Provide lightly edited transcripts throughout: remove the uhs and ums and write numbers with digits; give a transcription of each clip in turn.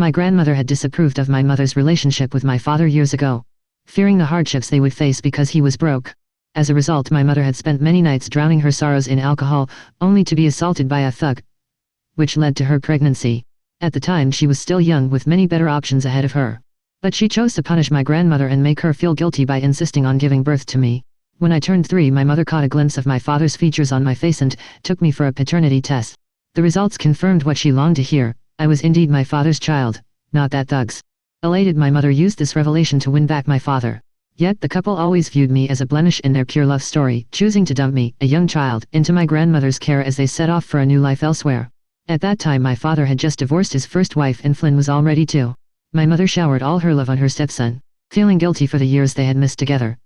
My grandmother had disapproved of my mother's relationship with my father years ago, fearing the hardships they would face because he was broke. As a result, my mother had spent many nights drowning her sorrows in alcohol, only to be assaulted by a thug, which led to her pregnancy. At the time she was still young with many better options ahead of her. But she chose to punish my grandmother and make her feel guilty by insisting on giving birth to me. When I turned 3, my mother caught a glimpse of my father's features on my face and took me for a paternity test. The results confirmed what she longed to hear. I was indeed my father's child, not that thug's. Elated, my mother used this revelation to win back my father. Yet the couple always viewed me as a blemish in their pure love story, choosing to dump me, a young child, into my grandmother's care as they set off for a new life elsewhere. At that time my father had just divorced his first wife and Flynn was already 2. My mother showered all her love on her stepson, feeling guilty for the years they had missed together.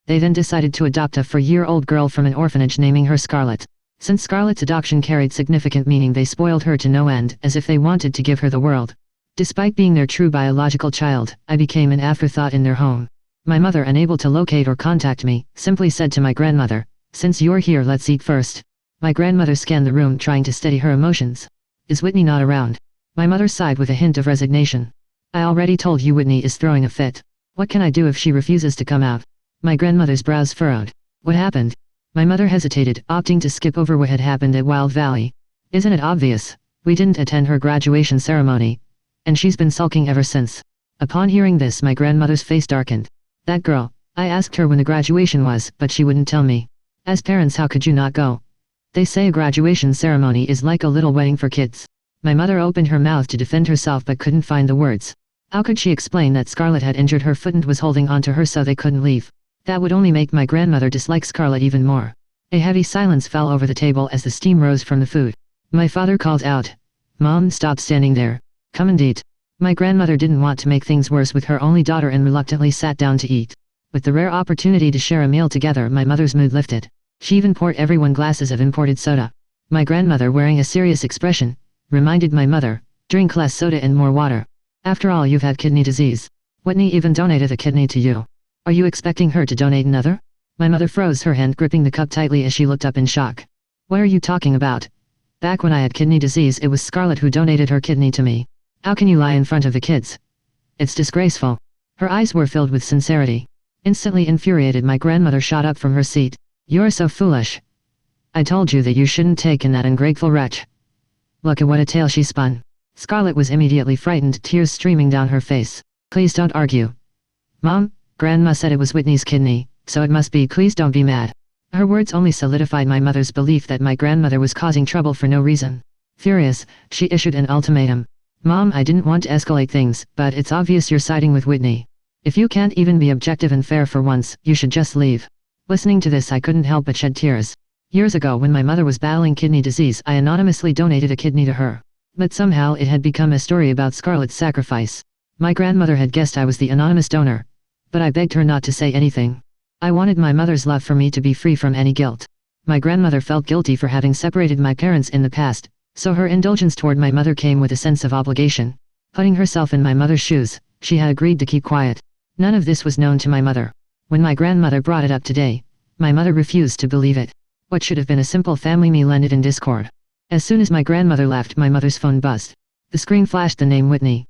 They then decided to adopt a 4-year-old girl from an orphanage, naming her Scarlett. Since Scarlett's adoption carried significant meaning, they spoiled her to no end, as if they wanted to give her the world. Despite being their true biological child, I became an afterthought in their home. My mother, unable to locate or contact me, simply said to my grandmother, "Since you're here, let's eat first." My grandmother scanned the room, trying to steady her emotions. "Is Whitney not around?" My mother sighed with a hint of resignation. "I already told you Whitney is throwing a fit. What can I do if she refuses to come out?" My grandmother's brows furrowed. "What happened?" My mother hesitated, opting to skip over what had happened at Wild Valley. "Isn't it obvious? We didn't attend her graduation ceremony, and she's been sulking ever since." Upon hearing this, my grandmother's face darkened. "That girl, I asked her when the graduation was, but she wouldn't tell me. As parents, how could you not go? They say a graduation ceremony is like a little wedding for kids." My mother opened her mouth to defend herself but couldn't find the words. How could she explain that Scarlett had injured her foot and was holding onto her so they couldn't leave? That would only make my grandmother dislike Scarlett even more. A heavy silence fell over the table as the steam rose from the food. My father called out, "Mom, stop standing there. Come and eat." My grandmother didn't want to make things worse with her only daughter and reluctantly sat down to eat. With the rare opportunity to share a meal together, my mother's mood lifted. She even poured everyone glasses of imported soda. My grandmother, wearing a serious expression, reminded my mother, "Drink less soda and more water. After all, you've had kidney disease. Whitney even donated a kidney to you. Are you expecting her to donate another?" My mother froze, her hand gripping the cup tightly as she looked up in shock. "What are you talking about? Back when I had kidney disease, it was Scarlett who donated her kidney to me. How can you lie in front of the kids? It's disgraceful." Her eyes were filled with sincerity. Instantly infuriated, my grandmother shot up from her seat. "You're so foolish. I told you that you shouldn't take in that ungrateful wretch. Look at what a tale she spun." Scarlett was immediately frightened, tears streaming down her face. "Please don't argue. Mom, Grandma said it was Whitney's kidney, so it must be. Please don't be mad." Her words only solidified my mother's belief that my grandmother was causing trouble for no reason. Furious, she issued an ultimatum. "Mom, I didn't want to escalate things, but it's obvious you're siding with Whitney. If you can't even be objective and fair for once, you should just leave." Listening to this, I couldn't help but shed tears. Years ago, when my mother was battling kidney disease, I anonymously donated a kidney to her. But somehow it had become a story about Scarlett's sacrifice. My grandmother had guessed I was the anonymous donor, but I begged her not to say anything. I wanted my mother's love for me to be free from any guilt. My grandmother felt guilty for having separated my parents in the past, so her indulgence toward my mother came with a sense of obligation. Putting herself in my mother's shoes, she had agreed to keep quiet. None of this was known to my mother. When my grandmother brought it up today, my mother refused to believe it. What should have been a simple family meal ended in discord. As soon as my grandmother left, my mother's phone buzzed. The screen flashed the name Whitney.